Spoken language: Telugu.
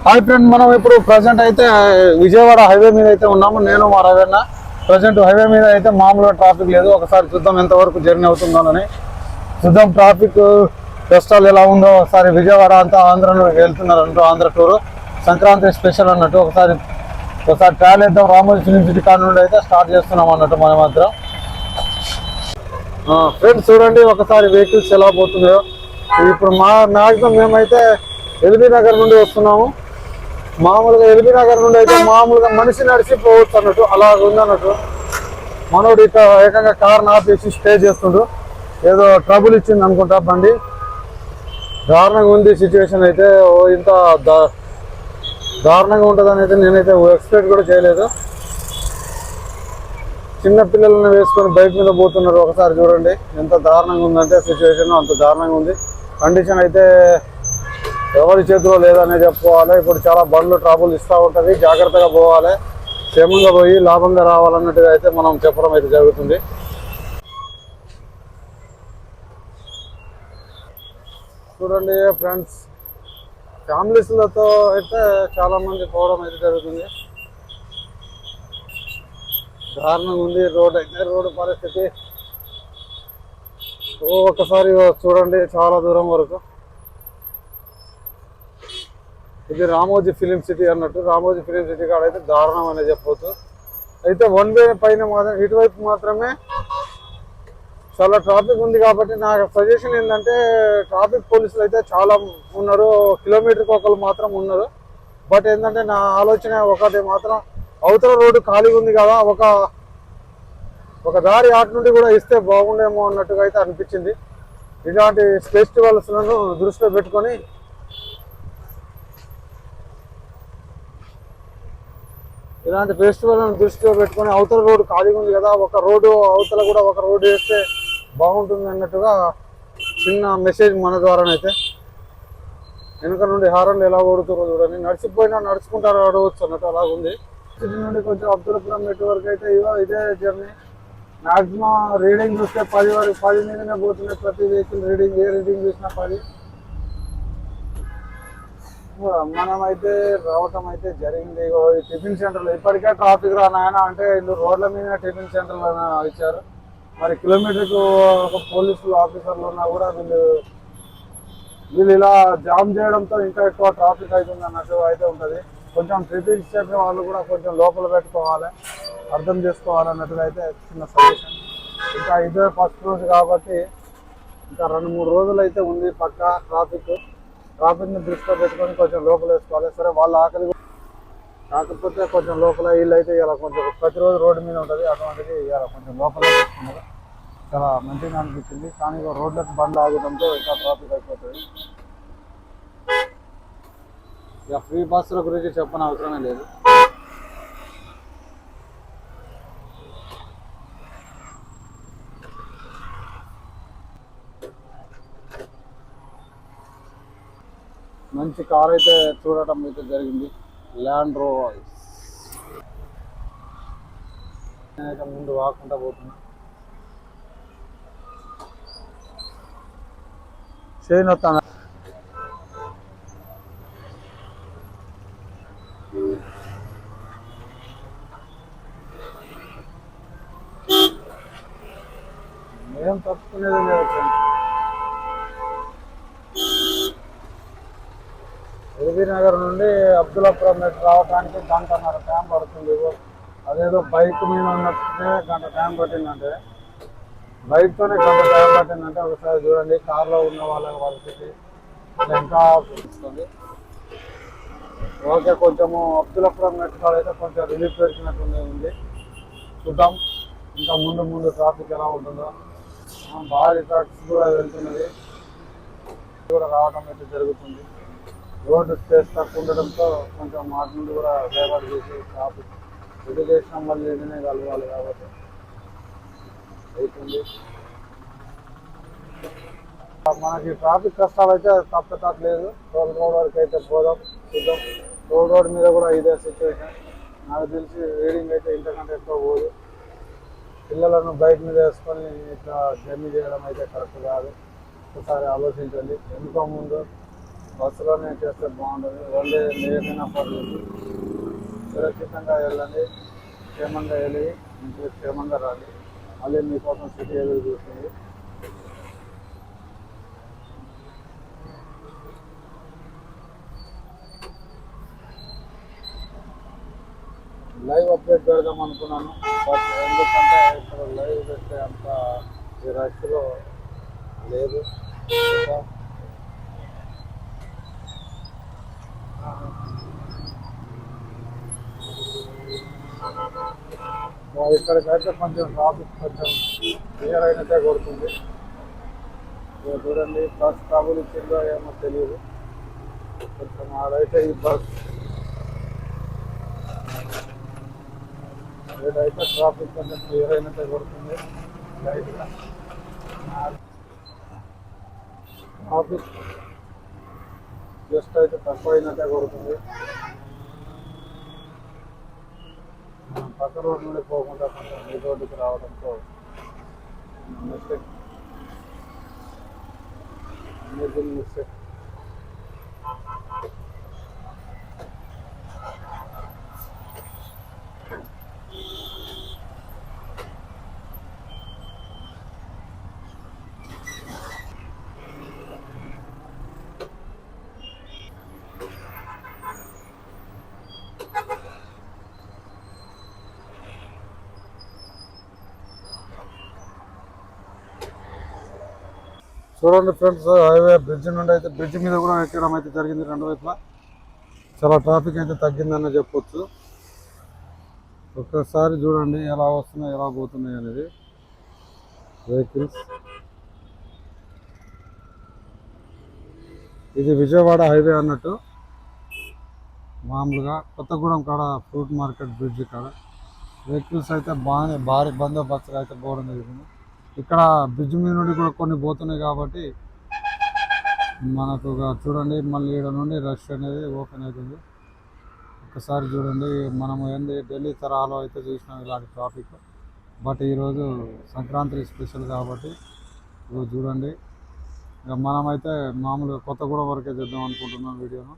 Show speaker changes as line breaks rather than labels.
హాయ్ ఫ్రెండ్, మనం ఇప్పుడు ప్రజెంట్ అయితే విజయవాడ హైవే మీద అయితే ఉన్నాము. నేను మా రవీణ ప్రజెంట్ హైవే మీద అయితే మామూలుగా ట్రాఫిక్ లేదు. ఒకసారి చూద్దాం ఎంతవరకు జర్నీ అవుతుందోనని. చూద్దాం ట్రాఫిక్ కష్టాలు ఎలా ఉందో. ఒకసారి విజయవాడ అంతా ఆంధ్రలో వెళ్తున్నారు అంటూ, ఆంధ్ర టూరు సంక్రాంతి స్పెషల్ అన్నట్టు. ఒకసారి ట్రావెల్ చేద్దాం. రామోజీ ఫిలిం సిటీ కాడ నుండి అయితే స్టార్ట్ చేస్తున్నాం అన్నట్టు మనం మాత్రం. ఫ్రెండ్స్ చూడండి ఒకసారి వెహికల్స్ ఎలా పోతున్నాయో. ఇప్పుడు మ్యాక్సిమం మేమైతే ఎల్బీ నగర్ నుండి వస్తున్నాము. మామూలుగా ఎల్బీ నగర్ నుండి అయితే మామూలుగా మనిషి నడిచి పోవచ్చు అన్నట్టు, అలా ఉందన్నట్టు. మనోడు ఇక ఏకంగా కార్ ఆపేసి స్టే చేస్తుండ్రు. ఏదో ట్రబుల్ ఇచ్చింది అనుకుంటా బండి. దారుణంగా ఉంది సిచ్యువేషన్ అయితే. ఇంత దారుణంగా ఉంటుందని అయితే నేనైతే ఎక్స్పెక్ట్ కూడా చేయలేదు. చిన్న పిల్లలను వేసుకొని బైక్ మీద పోతున్నారు. ఒకసారి చూడండి ఎంత దారుణంగా ఉందంటే సిచ్యువేషన్, అంత దారుణంగా ఉంది. కండిషన్ అయితే ఎవరి చేతిలో లేదనే చెప్పుకోవాలి. ఇప్పుడు చాలా బండ్లు ట్రాబుల్ ఇస్తూ ఉంటుంది. జాగ్రత్తగా పోవాలి, క్షేమంగా పోయి లాభంగా రావాలన్నట్టుగా అయితే మనం చెప్పడం అయితే జరుగుతుంది. చూడండి ఫ్రెండ్స్, ఫ్యామిలీస్లతో అయితే చాలామంది పోవడం అయితే జరుగుతుంది. దారుణంగా ఉంది రోడ్ అయితే. రోడ్డు పరిస్థితి ఒకసారి చూడండి చాలా దూరం వరకు. ఇది రామోజీ ఫిలిం సిటీ అన్నట్టు. రామోజీ ఫిలిం సిటీ కాడ అయితే దారుణం అనే చెప్పవచ్చు. అయితే వన్ వే పైన మాత్రం ఇటువైపు మాత్రమే చాలా ట్రాఫిక్ ఉంది. కాబట్టి నా సజెషన్ ఏంటంటే, ట్రాఫిక్ పోలీసులు అయితే చాలా ఉన్నారు, కిలోమీటర్కి ఒకరు మాత్రం ఉన్నారు. బట్ ఏంటంటే నా ఆలోచన ఒకటి మాత్రం, అవతల రోడ్డు ఖాళీగా ఉంది కదా, ఒక దారి ఆట నుండి కూడా ఇస్తే బాగుండేమో అన్నట్టుగా అయితే అనిపించింది. ఇలాంటి ఫెస్టివల్స్లను దృష్టిలో పెట్టుకొని అవతల రోడ్డు ఖాళీగా ఉంది కదా, ఒక రోడ్డు అవతల కూడా ఒక రోడ్డు వేస్తే బాగుంటుంది అన్నట్టుగా చిన్న మెసేజ్ మన ద్వారానైతే. వెనుక నుండి హారన్లు ఎలా ఓడుతారో చూడండి. నడిచిపోయినా నడుచుకుంటారో ఆడవచ్చు అన్నట్టు అలాగుంది. సిటీ నుండి కొంచెం అబ్దుల్పురం నెట్వర్క్ అయితే ఇదే జర్నీ. మ్యాక్సిమం రీడింగ్ చూస్తే 10 మీదనే పోతున్నాయి ప్రతి వెహికల్ రీడింగ్. ఏ రీడింగ్ చూసినా 10. మనమైతే రావటం అయితే జరిగింది. టిఫిన్ సెంటర్లో ఇప్పటికే ట్రాఫిక్ రానాయన అంటే వీళ్ళు రోడ్ల మీద టిఫిన్ సెంటర్లు ఇచ్చారు. మరి కిలోమీటర్కు ఒక పోలీసులు ఆఫీసర్లు ఉన్నా కూడా వీళ్ళు ఇలా జామ్ చేయడంతో ఇంకా ఎక్కువ ట్రాఫిక్ అవుతుంది అన్నట్టు అయితే ఉంటుంది. కొంచెం టిఫిన్ సెంటర్ వాళ్ళు కూడా కొంచెం లోపల పెట్టుకోవాలి, అర్థం చేసుకోవాలి అన్నట్టుగా అయితే చిన్న సజెషన్. ఇంకా ఇదే ఫస్ట్ రోజు కాబట్టి ఇంకా 2-3 రోజులు అయితే ఉంది పక్కా ట్రాఫిక్ని దృష్టిలో పెట్టుకొని కొంచెం లోపల వేసుకోవాలి. సరే వాళ్ళ ఆకలి కాకపోతే కొంచెం లోపల వీళ్ళు అయితే ఇలా కొంచెం ప్రతిరోజు రోడ్డు మీద ఉంటుంది. అటువంటిది ఇలా కొంచెం లోపల వేసుకున్నారు. చాలా మంచిగా అనిపించింది. కానీ రోడ్లకు బండ్లు ఆగడంతో ఇంకా ట్రాఫిక్ అయిపోతుంది. ఇక ఫ్రీ బస్సుల గురించి చెప్పని అవసరమే లేదు. మంచి కార్ అయితే చూడటం అయితే జరిగింది, ల్యాండ్ రోవర్. నేనైతే ముందు వాకుంటా పోతున్నా. చైన్ వస్తాను. ఏం తప్పుకునేది లేదు. ఎల్బీ నగర్ నుండి అబ్దుల్లాపురం రావడానికి 1.5 టైం పడుతుంది. అదేదో బైక్ మీద ఉన్నట్టే 1 టైం పట్టిందంటే, బైక్తోనే 1 టైం పట్టిందంటే ఒకసారి చూడండి కార్లో ఉన్న వాళ్ళ పరిస్థితి ఇంకా చూపిస్తుంది. ఓకే, కొంచెము అబ్దుల్లాపురం మెట్రో అయితే కొంచెం రిలీఫ్ పెరిగినట్టు ఉంది. చూద్దాం ఇంకా ముందు ట్రాఫిక్ ఎలా ఉంటుందో. భారీ ట్రక్స్ కూడా వెళ్తున్నది, కూడా రావడం అయితే జరుగుతుంది. రోడ్డు స్పేస్ తక్కువ ఉండడంతో కొంచెం మాట నుండి కూడా ఫేవర్ చేసి ట్రాఫిక్ ఇది చేసినాం, మళ్ళీ ఇదినే కలవాలి కాబట్టి అవుతుంది. మనకి ట్రాఫిక్ కష్టాలు అయితే తప్పట్లేదు. టోల్ రోడ్ వరకు అయితే పోదాం, చూద్దాం. టోల్ రోడ్ మీద కూడా ఇదే సిచ్యువేషన్. నాకు తెలిసి రీడింగ్ అయితే ఇంతకంటే ఎక్కువ పోదు. పిల్లలను బైక్ మీద వేసుకొని ఇట్లా జర్నీ చేయడం అయితే కరెక్ట్ కాదు. ఒకసారి ఆలోచించండి. ఎందుకో ముందు బస్సులోనే చేస్తే బాగుంటుంది. ఓన్లీ లేదైనా పర్లేదు, సురక్షితంగా వెళ్ళండి, క్షేమంగా వెళ్ళి ఇంటికి క్షేమంగా రాలి. మళ్ళీ మీకోసం సిటీ ఎదురు చూస్తుంది. లైవ్ అప్డేట్ పెడదాం అనుకున్నాను, బట్ ఎందుకంటే ఇక్కడ లైవ్ పెట్టే అంత ఈ రష్లో లేదు. ఇంకా ఇక్కడికైతే కొంచెం ట్రాఫిక్ కొంచెం క్లియర్ అయినట్టే కొడుతుంది. ఇక చూడండి, బస్ ట్రాబుల్ ఇచ్చిందో ఏమో తెలియదు. కొంచెం ఆడైతే ఈ బస్ ఏదైతే ట్రాఫిక్ కొంచెం క్లియర్ అయినట్టే కొడుతుంది. లైట్గా ట్రాఫిక్ జస్ట్ అయితే తక్కువ అయినట్టే కొడుతుంది. పక్క రోడ్ నుండి పోకుండా కొంచెం ఈ రోడ్డుకి రావడంతో మిస్టేక్, మిస్టేక్. చూడండి ఫ్రెండ్స్, హైవే బ్రిడ్జ్ నుండి అయితే బ్రిడ్జ్ మీద కూడా ఎక్కడం అయితే జరిగింది. రెండు వైపులా చాలా ట్రాఫిక్ అయితే తగ్గిందని చెప్పొచ్చు. ఒక్కసారి చూడండి ఎలా వస్తున్నాయి, ఎలా పోతున్నాయి అనేది వెహికల్స్. ఇది విజయవాడ హైవే అన్నట్టు. మామూలుగా కొత్తగూడెం కాడ ఫ్రూట్ మార్కెట్ బ్రిడ్జ్ కాడ వెహికల్స్ అయితే భారీ బందోబస్తుగా అయితే పోవడం జరిగింది. ఇక్కడ బ్రిడ్జ్ మీద నుండి కూడా కొన్ని పోతున్నాయి కాబట్టి మనకు చూడండి, మళ్ళీ ఇక్కడ నుండి రష్ అనేది ఓపెన్ అవుతుంది. ఒకసారి చూడండి, మనము ఏంది ఢిల్లీ తరహాలో అయితే చూసినాం ఇలాంటి ట్రాఫిక్. బట్ ఈరోజు సంక్రాంతి స్పెషల్ కాబట్టి చూడండి, ఇక మనమైతే మామూలుగా కొత్తగూడెం వరకే చేద్దాం అనుకుంటున్నాం వీడియోను.